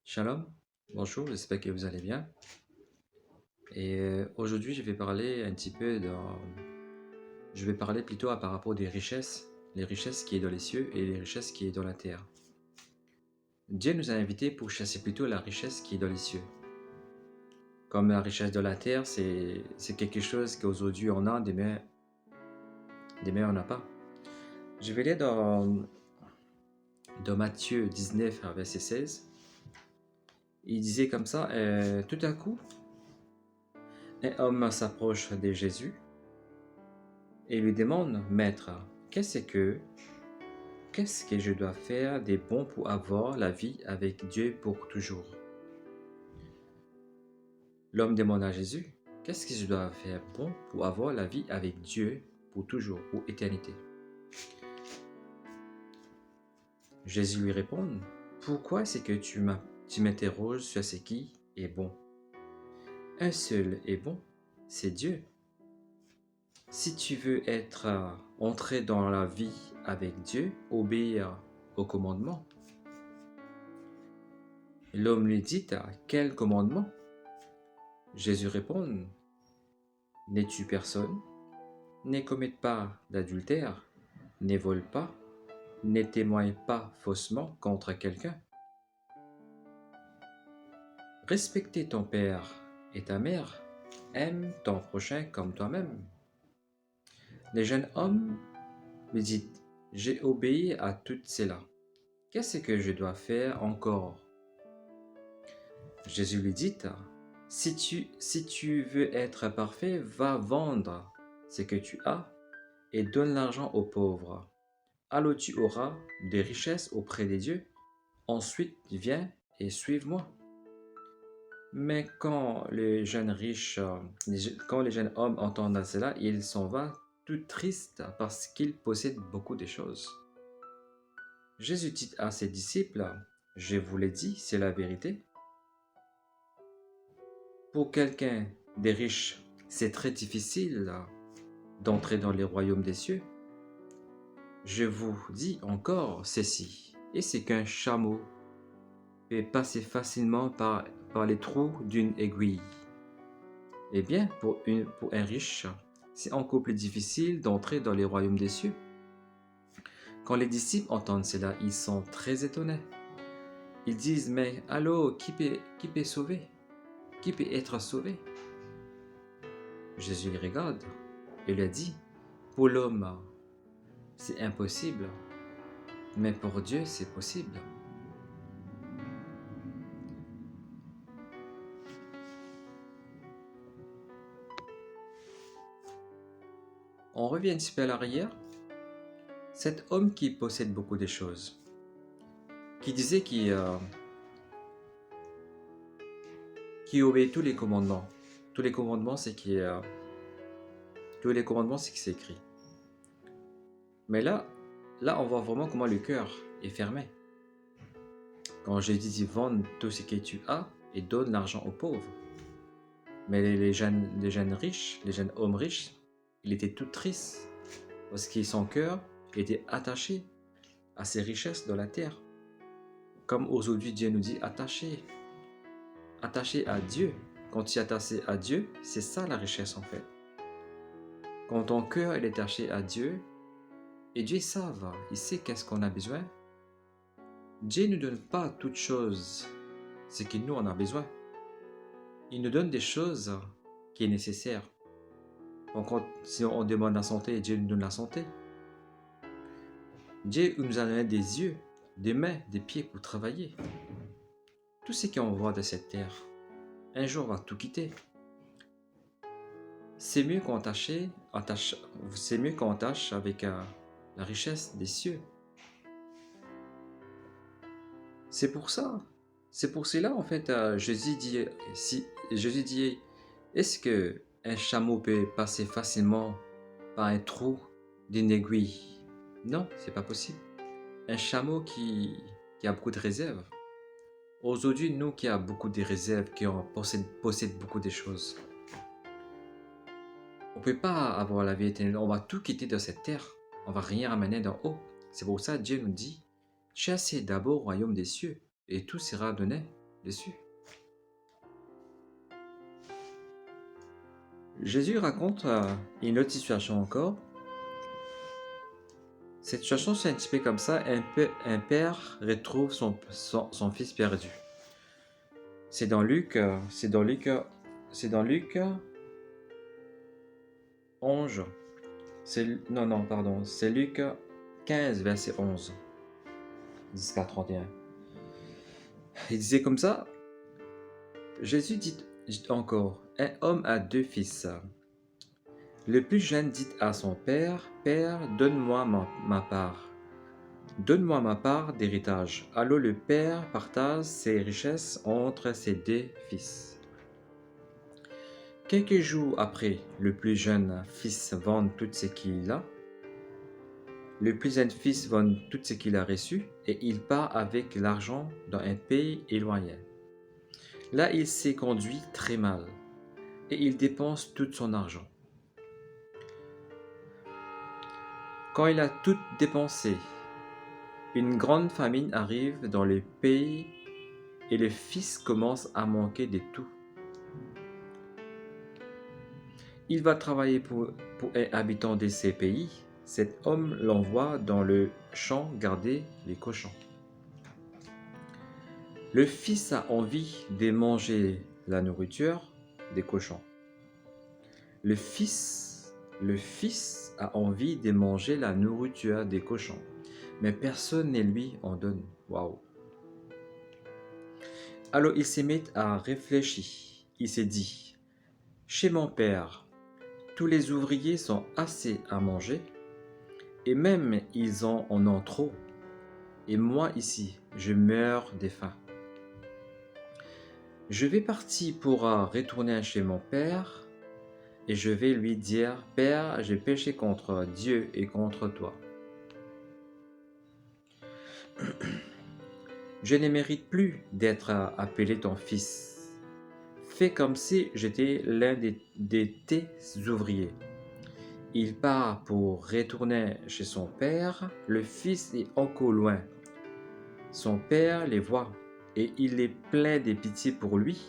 Shalom, bonjour, j'espère que vous allez bien. Aujourd'hui, je vais parler un petit peu je vais parler plutôt par rapport des richesses, les richesses qui est dans les cieux et les richesses qui est dans la terre. Dieu nous a invités pour chasser plutôt la richesse qui est dans les cieux. Comme la richesse de la terre, c'est quelque chose qu'aujourd'hui on a, demain on n'a pas. Je vais lire dans Matthieu 19, verset 16. Il disait comme ça, tout à coup, un homme s'approche de Jésus et lui demande, Maître, qu'est-ce que je dois faire de bon pour avoir la vie avec Dieu pour toujours? L'homme demande à Jésus, qu'est-ce que je dois faire bon pour avoir la vie avec Dieu pour toujours, pour éternité? Jésus lui répond, pourquoi est-ce que tu m'interroges sur ce qui est bon? Un seul est bon, c'est Dieu. Si tu veux entrer dans la vie avec Dieu, obéir aux commandements. L'homme lui dit, quel commandement? Jésus répond, ne tue personne, ne commette pas d'adultère, ne vole pas, ne témoigne pas faussement contre quelqu'un. Respecte ton père et ta mère, aime ton prochain comme toi-même. Le jeune homme lui dit, j'ai obéi à tout cela. Qu'est-ce que je dois faire encore? Jésus lui dit, si tu veux être parfait, va vendre ce que tu as et donne l'argent aux pauvres. Alors tu auras des richesses auprès des dieux. Ensuite, viens et suive-moi. Mais quand les jeunes hommes entendent cela, ils s'en vont tout tristes parce qu'ils possèdent beaucoup de choses. Jésus dit à ses disciples, je vous l'ai dit, c'est la vérité. Pour quelqu'un des riches, c'est très difficile d'entrer dans les royaumes des cieux. Je vous dis encore ceci, et c'est qu'un chameau peut passer facilement par les trous d'une aiguille. Eh bien, pour un riche, c'est encore plus difficile d'entrer dans les royaumes des cieux. Quand les disciples entendent cela, ils sont très étonnés. Ils disent, mais alors, qui peut sauver? Qui peut être sauvé? Jésus les regarde et lui dit, pour l'homme, c'est impossible, mais pour Dieu, c'est possible. On revient un petit peu à l'arrière. Cet homme qui possède beaucoup de choses, qui disait qui obéit tous les commandements. Tous les commandements, c'est c'est écrit. Mais là, on voit vraiment comment le cœur est fermé. Quand Jésus dit vendre tout ce que tu as et donne l'argent aux pauvres. Mais les jeunes riches, les jeunes hommes riches, il était tout triste parce que son cœur était attaché à ses richesses dans la terre. Comme aujourd'hui Dieu nous dit attaché à Dieu. Quand tu es attaché à Dieu, c'est ça la richesse en fait. Quand ton cœur est attaché à Dieu, et Dieu il sait qu'est-ce qu'on a besoin. Dieu ne nous donne pas toutes choses, ce que nous on a besoin. Il nous donne des choses qui sont nécessaires. Donc si on demande la santé, Dieu nous donne la santé. Dieu nous a donné des yeux, des mains, des pieds pour travailler. Tout ce qu'on voit de cette terre, un jour va tout quitter. C'est mieux qu'on tâche avec la richesse des cieux. C'est pour cela en fait, Jésus dit, est-ce que un chameau peut passer facilement par un trou d'une aiguille? Non, c'est pas possible. Un chameau qui a beaucoup de réserves. Aujourd'hui, nous qui avons beaucoup de réserves, qui possèdent beaucoup de choses, on ne peut pas avoir la vie éternelle. On va tout quitter de cette terre. On va rien ramener d'en haut. C'est pour ça que Dieu nous dit, chassez d'abord au royaume des cieux, et tout sera donné. dessus. Jésus raconte une autre situation encore. Cette situation, c'est un petit peu comme ça. Un père retrouve son fils perdu. C'est dans Luc 11. C'est Luc 15, verset 11. 10 31. Il disait comme ça. Jésus dit encore, un homme a 2 fils. Le plus jeune dit à son père, Père, donne-moi ma part. Donne-moi ma part d'héritage. Alors le père partage ses richesses entre ses 2 fils. Quelques jours après, le plus jeune fils vend tout ce qu'il a. Le plus jeune fils vend tout ce qu'il a reçu et il part avec l'argent dans un pays éloigné. Là, il s'est conduit très mal et il dépense tout son argent. Quand il a tout dépensé, une grande famine arrive dans le pays et le fils commence à manquer de tout. Il va travailler pour un habitant de ces pays. Cet homme l'envoie dans le champ garder les cochons. Le fils a envie de manger la nourriture des cochons. Le fils a envie de manger la nourriture des cochons, mais personne ne lui en donne. Waouh! Alors il s'est mis à réfléchir. Il s'est dit, chez mon père, tous les ouvriers sont assez à manger, et même ils en ont trop. Et moi ici, je meurs de faim. Je vais partir pour retourner chez mon père, et je vais lui dire, Père, j'ai péché contre Dieu et contre toi. Je ne mérite plus d'être appelé ton fils. Fais comme si j'étais l'un de tes ouvriers. Il part pour retourner chez son père. Le fils est encore loin. Son père les voit et il est plein de pitié pour lui.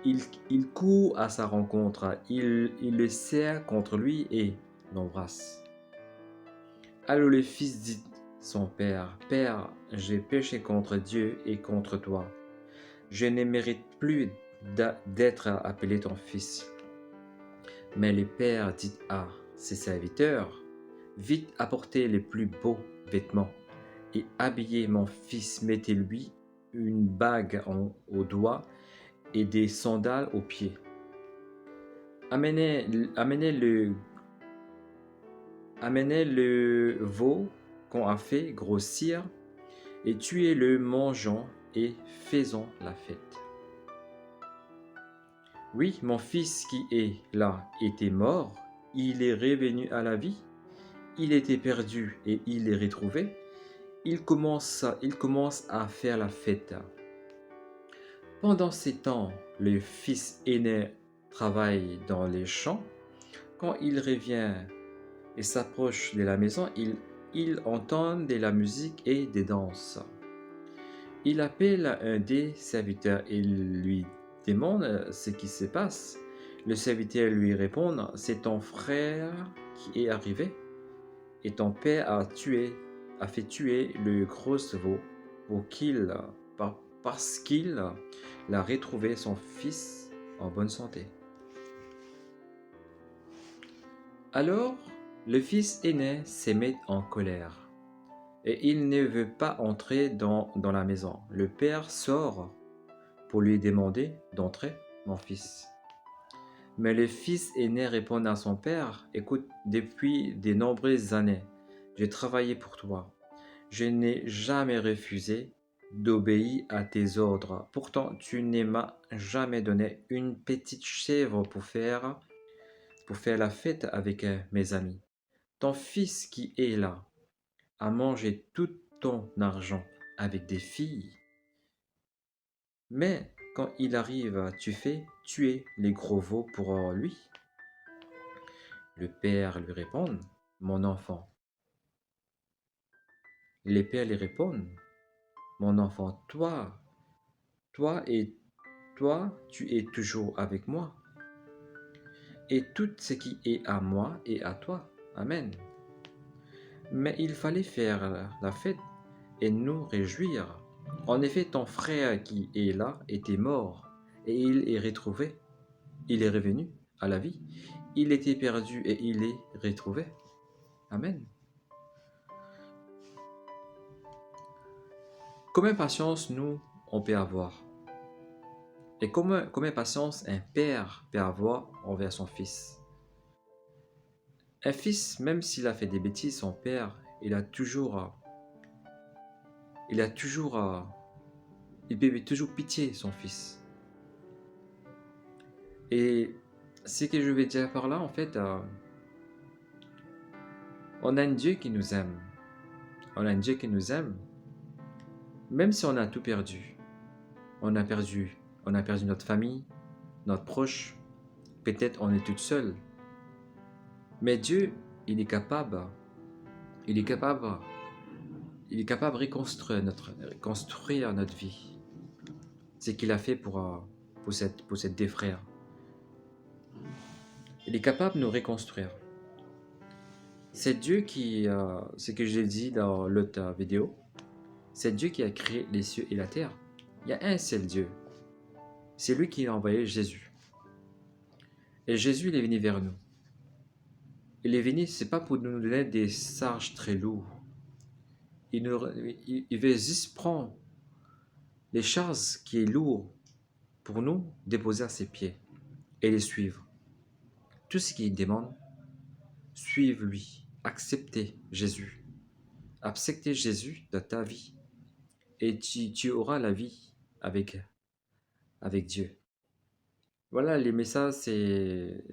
Il court à sa rencontre. Il le serre contre lui et l'embrasse. Alors le fils dit son père, Père, j'ai péché contre Dieu et contre toi. Je ne mérite plus d'être appelé ton fils. Mais le père dit à ses serviteurs, vite apportez les plus beaux vêtements et habillez mon fils, mettez-lui une bague au doigt et des sandales aux pieds. Amenez le veau qu'on a fait grossir et tuez-le, mangeons et faisons la fête. Oui, mon fils qui est là était mort, il est revenu à la vie, il était perdu et il est retrouvé, il commence à faire la fête. Pendant ces temps, le fils aîné travaille dans les champs. Quand il revient et s'approche de la maison, il entend de la musique et des danses. Il appelle un des serviteurs et lui demande ce qui se passe. Le serviteur lui répond, c'est ton frère qui est arrivé et ton père a fait tuer le gros veau parce qu'il a retrouvé son fils en bonne santé. Alors, le fils aîné se met en colère et il ne veut pas entrer dans la maison. Le père sort pour lui demander d'entrer, mon fils. Mais le fils aîné répond à son père, écoute, depuis de nombreuses années, j'ai travaillé pour toi. Je n'ai jamais refusé d'obéir à tes ordres. Pourtant, tu ne m'as jamais donné une petite chèvre pour faire la fête avec mes amis. Ton fils qui est là a mangé tout ton argent avec des filles. Mais quand il arrive, tu fais tuer les gros veaux pour lui. Le père lui répond, mon enfant. Les pères lui répondent, mon enfant, toi, Toi et toi, tu es toujours avec moi, et tout ce qui est à moi est à toi. Amen. Mais il fallait faire la fête et nous réjouir. En effet, ton frère qui est là était mort, et il est retrouvé. Il est revenu à la vie. Il était perdu et il est retrouvé. Amen. Combien de patience nous, on peut avoir? Et combien de patience un père peut avoir envers son fils? Un fils, même s'il a fait des bêtises, son père, il peut toujours pitié son fils. Et ce que je vais dire par là, en fait, on a un Dieu qui nous aime. On a un Dieu qui nous aime, même si on a tout perdu. On a perdu notre famille, notre proche. Peut-être on est toute seule. Mais Dieu, il est capable de reconstruire notre vie. C'est ce qu'il a fait pour cette deux frères. Il est capable de nous reconstruire. C'est Dieu qui, ce que j'ai dit dans l'autre vidéo, c'est Dieu qui a créé les cieux et la terre. Il y a un seul Dieu. C'est lui qui a envoyé Jésus. Et Jésus, il est venu vers nous. Il est venu, c'est pas pour nous donner des charges très lourdes. Il veut juste prendre les charges qui est lourd pour nous déposer à ses pieds et les suivre. Tout ce qu'il demande, suivez-lui, acceptez Jésus. Acceptez Jésus dans ta vie et tu auras la vie avec Dieu. Voilà les messages que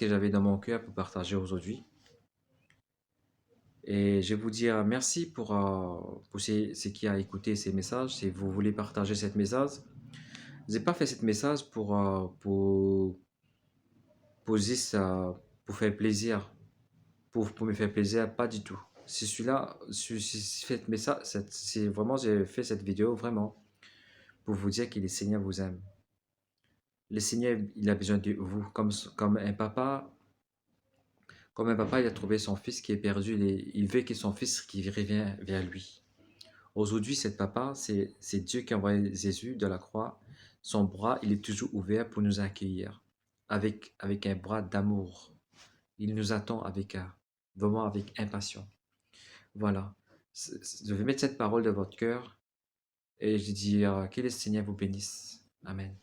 j'avais dans mon cœur pour partager aujourd'hui. Et je vais vous dire merci pour ce qui a écouté ces messages. Si vous voulez partager cette message, je n'ai pas fait cette message pour juste pour faire plaisir, pour me faire plaisir, pas du tout. C'est celui-là, cette message, c'est vraiment, j'ai fait cette vidéo vraiment pour vous dire que le Seigneur vous aime. Le Seigneur, il a besoin de vous, comme un papa. Comme un papa, il a trouvé son fils qui est perdu, il veut que son fils qui revienne vers lui. Aujourd'hui, cet papa, c'est Dieu qui a envoyé Jésus de la croix. Son bras, il est toujours ouvert pour nous accueillir avec un bras d'amour. Il nous attend vraiment avec impatience. Voilà. Je vais mettre cette parole dans votre cœur et je dis que le Seigneur vous bénisse. Amen.